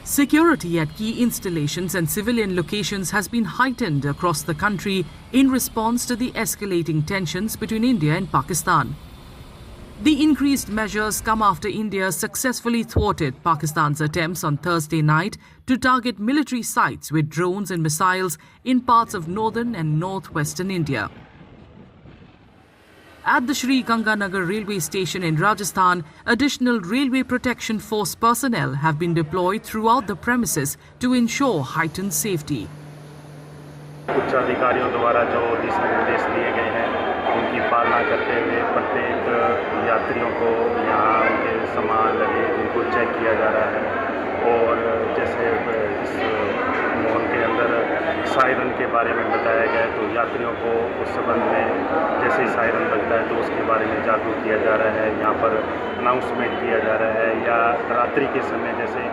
Security at key installations and civilian locations has been heightened across the country in response to the escalating tensions between India and Pakistan. The increased measures come after India successfully thwarted Pakistan's attempts on Thursday night to target military sites with drones and missiles in parts of northern and northwestern India. At the Sri Ganganagar railway station in Rajasthan, additional Railway Protection Force personnel have been deployed throughout the premises to ensure heightened safety. उच्च अधिकारियों द्वारा जो दिशा निर्देश दिए गए हैं उनकी पालना करते हुए प्रत्येक यात्रियों को यहाँ उनके सामान लगे उनको चेक किया जा रहा है और जैसे इस मॉल के अंदर सायरन के बारे में बताया गया है तो यात्रियों को उस संबंध में जैसे ही सायरन बजता है तो उसके बारे में जागरूक किया जा रहा है। यहाँ पर अनाउंसमेंट किया जा रहा है या रात्रि के समय जैसे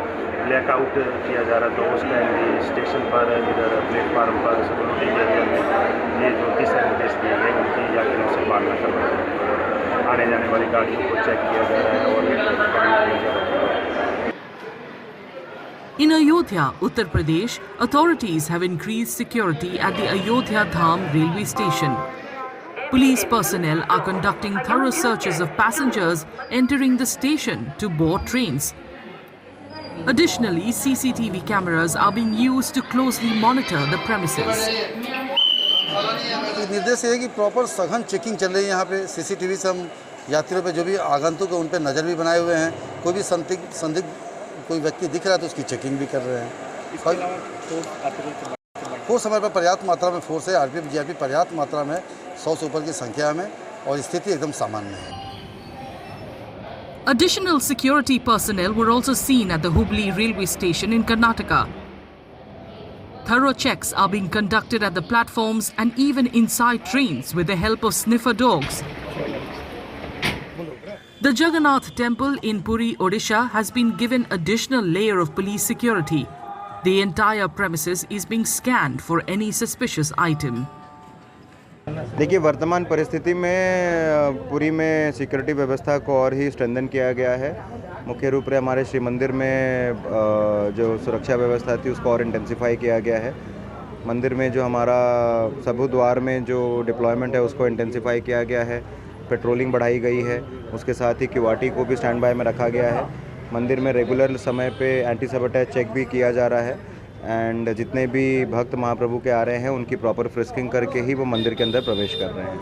ब्लैकआउट किया जा रहा है तो उस टाइम भी स्टेशन पर इधर प्लेटफार्म पर सिक्योरिटी एरिया में ये जो दिशा निर्देश दिए गए उनकी यात्रियों से पालना करवाई है और आने जाने वाली गाड़ियों को चेक किया जा रहा है और किया जा रहा है। In Ayodhya, Uttar Pradesh, authorities have increased security at the Ayodhya Dham railway station. Police personnel are conducting thorough searches of passengers entering the station to board trains. Additionally, CCTV cameras are being used to closely monitor the premises. निर्देश है कि proper सघन checking चल रही है यहाँ पे। CCTV से हम यात्रियों पे जो भी आगंतुक है उन पे नज़र भी बनाए हुए हैं। कोई भी संदिग्ध कोई व्यक्ति दिख रहा है तो उसकी चेकिंग भी कर रहे हैं। फोर्स समय पर पर्याप्त मात्रा में फोर्स है। आरपीएफ जीआरपी पर्याप्त मात्रा में 100 से ऊपर की संख्या में और स्थिति एकदम सामान्य है। Additional security personnel were also seen at the Hubli railway station in Karnataka. Thorough checks are being conducted at the platforms and even inside trains with the help of sniffer dogs. The Jagannath Temple in Puri, Odisha has been given additional layer of police security. The entire premises is being scanned for any suspicious item. देखिए, वर्तमान परिस्थिति में पुरी में security व्यवस्था को और ही strengthen किया गया है। मुख्य रूप से हमारे श्री मंदिर में जो सुरक्षा व्यवस्था थी उसको और इंटेंसिफाई किया गया है। मंदिर में जो हमारा सबू द्वार में जो डिप्लॉयमेंट है उसको इंटेंसिफाई किया गया है। पेट्रोलिंग बढ़ाई गई है। उसके साथ ही क्यूआरटी को भी स्टैंड बाय में रखा गया है। मंदिर में रेगुलर समय पे एंटी सबोटेज चेक भी किया जा रहा है एंड जितने भी भक्त महाप्रभु के आ रहे हैं उनकी प्रॉपर फ्रिस्किंग करके ही वो मंदिर के अंदर प्रवेश कर रहे हैं।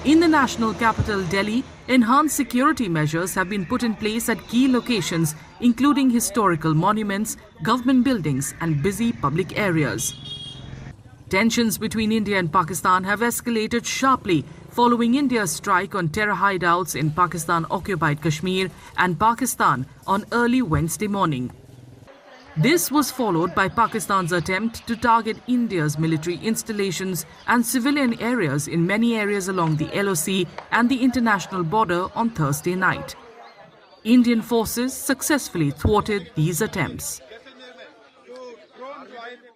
In the national capital, Delhi, enhanced security measures have been put in place at key locations, including historical monuments, government buildings, and busy public areas. Tensions between India and Pakistan have escalated sharply following India's strike on terror hideouts in Pakistan-occupied Kashmir and Pakistan on early Wednesday morning. This was followed by Pakistan's attempt to target India's military installations and civilian areas in many areas along the LOC and the international border on Thursday night. Indian forces successfully thwarted these attempts.